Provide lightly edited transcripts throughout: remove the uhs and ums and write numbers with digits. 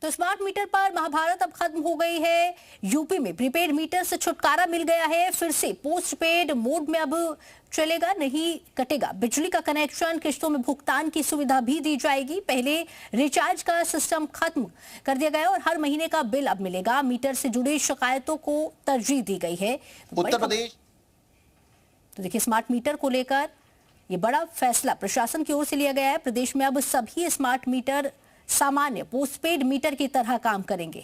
तो smart meter पर महाभारत अब खत्म हो गई है। यूपी में प्रीपेड मीटर से छुटकारा मिल गया है। फिर से पोस्टपेड मोड में अब चलेगा, नहीं कटेगा बिजली का कनेक्शन। किस्तों में भुगतान की सुविधा भी दी जाएगी। पहले रिचार्ज का सिस्टम खत्म कर दिया गया और हर महीने का बिल अब मिलेगा। मीटर से जुड़ी शिकायतों को तरजीह दी गई है। उत्तर प्रदेश तो देखिए, स्मार्ट मीटर को लेकर ये बड़ा फैसला प्रशासन की ओर से लिया गया है। प्रदेश में अब सभी स्मार्ट मीटर सामान्य पोस्टपेड मीटर की तरह काम करेंगे।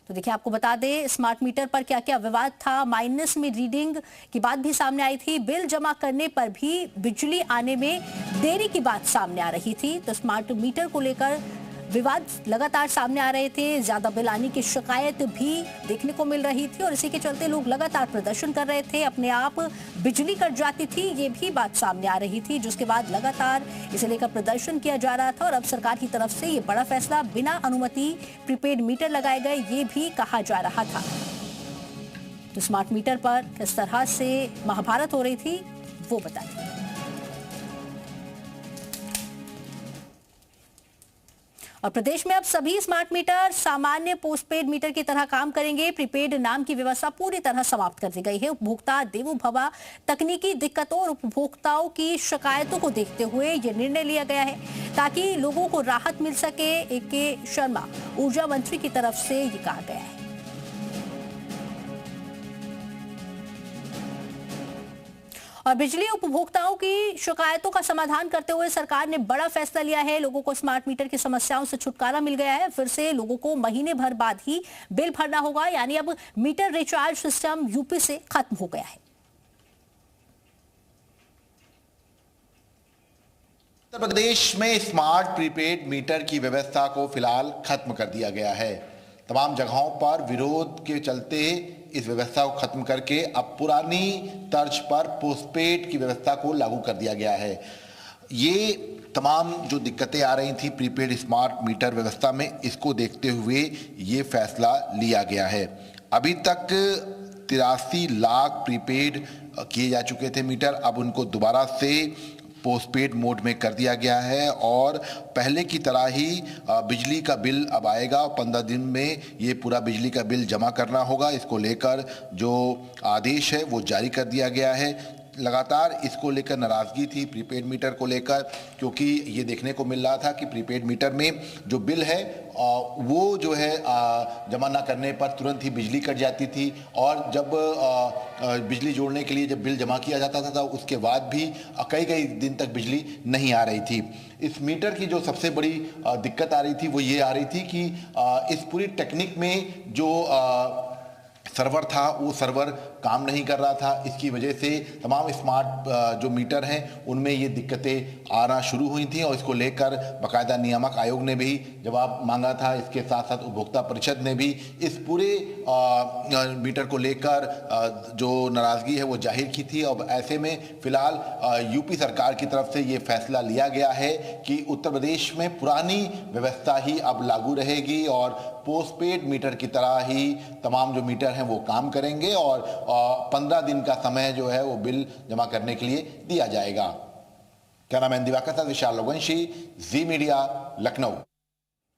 तो देखिए, आपको बता दें स्मार्ट मीटर पर क्या क्या विवाद था। माइनस में रीडिंग की बात भी सामने आई थी। बिल जमा करने पर भी बिजली आने में देरी की बात सामने आ रही थी। तो स्मार्ट मीटर को लेकर विवाद लगातार सामने आ रहे थे। ज्यादा बिल आने की शिकायत भी देखने को मिल रही थी और इसी के चलते लोग लगातार प्रदर्शन कर रहे थे। अपने आप बिजली कट जाती थी, ये भी बात सामने आ रही थी, जिसके बाद लगातार इसे लेकर प्रदर्शन किया जा रहा था। और अब सरकार की तरफ से ये बड़ा फैसला, बिना अनुमति प्रीपेड मीटर लगाए गए, ये भी कहा जा रहा था। तो स्मार्ट मीटर पर किस तरह से महाभारत हो रही थी वो बताइए। और प्रदेश में अब सभी स्मार्ट मीटर सामान्य पोस्टपेड मीटर की तरह काम करेंगे। प्रीपेड नाम की व्यवस्था पूरी तरह समाप्त कर दी गई है। उपभोक्ता देवो भव, तकनीकी दिक्कतों और उपभोक्ताओं की शिकायतों को देखते हुए यह निर्णय लिया गया है ताकि लोगों को राहत मिल सके। ए.के. शर्मा, ऊर्जा मंत्री की तरफ से ये कहा गया है। और बिजली उपभोक्ताओं की शिकायतों का समाधान करते हुए सरकार ने बड़ा फैसला लिया है। लोगों को स्मार्ट मीटर की समस्याओं से छुटकारा मिल गया है। फिर से लोगों को महीने भर बाद ही बिल भरना होगा, यानी अब मीटर रिचार्ज सिस्टम यूपी से खत्म हो गया है। उत्तर प्रदेश में स्मार्ट प्रीपेड मीटर की व्यवस्था को फिलहाल खत्म कर दिया गया है। तमाम जगहों पर विरोध के चलते इस व्यवस्था को खत्म करके अब पुरानी तर्ज पर पोस्टपेड की व्यवस्था को लागू कर दिया गया है। ये तमाम जो दिक्कतें आ रही थी प्रीपेड स्मार्ट मीटर व्यवस्था में, इसको देखते हुए ये फैसला लिया गया है। अभी तक 83 लाख प्रीपेड किए जा चुके थे मीटर, अब उनको दोबारा से पोस्टपेड मोड में कर दिया गया है और पहले की तरह ही बिजली का बिल अब आएगा। 15 दिन में ये पूरा बिजली का बिल जमा करना होगा। इसको लेकर जो आदेश है वो जारी कर दिया गया है। लगातार इसको लेकर नाराज़गी थी प्रीपेड मीटर को लेकर, क्योंकि ये देखने को मिल रहा था कि प्रीपेड मीटर में जो बिल है वो जो है जमा ना करने पर तुरंत ही बिजली कट जाती थी और जब बिजली जोड़ने के लिए जब बिल जमा किया जाता था उसके बाद भी कई कई दिन तक बिजली नहीं आ रही थी। इस मीटर की जो सबसे बड़ी दिक्कत आ रही थी वो ये आ रही थी कि इस पूरी टेक्निक में जो सर्वर था वो सर्वर काम नहीं कर रहा था। इसकी वजह से तमाम स्मार्ट जो मीटर हैं उनमें ये दिक्कतें आना शुरू हुई थी और इसको लेकर बाकायदा नियामक आयोग ने भी जवाब मांगा था। इसके साथ साथ उपभोक्ता परिषद ने भी इस पूरे मीटर को लेकर जो नाराज़गी है वो जाहिर की थी। अब ऐसे में फिलहाल यूपी सरकार की तरफ से ये फैसला लिया गया है कि उत्तर प्रदेश में पुरानी व्यवस्था ही अब लागू रहेगी और पोस्टपेड मीटर की तरह ही तमाम जो मीटर हैं वो काम करेंगे और 15 दिन का समय जो है वो बिल जमा करने के लिए दिया जाएगा। कैमरामैन दिवाकर साथ विशाल लोगवंशी, जी मीडिया, लखनऊ।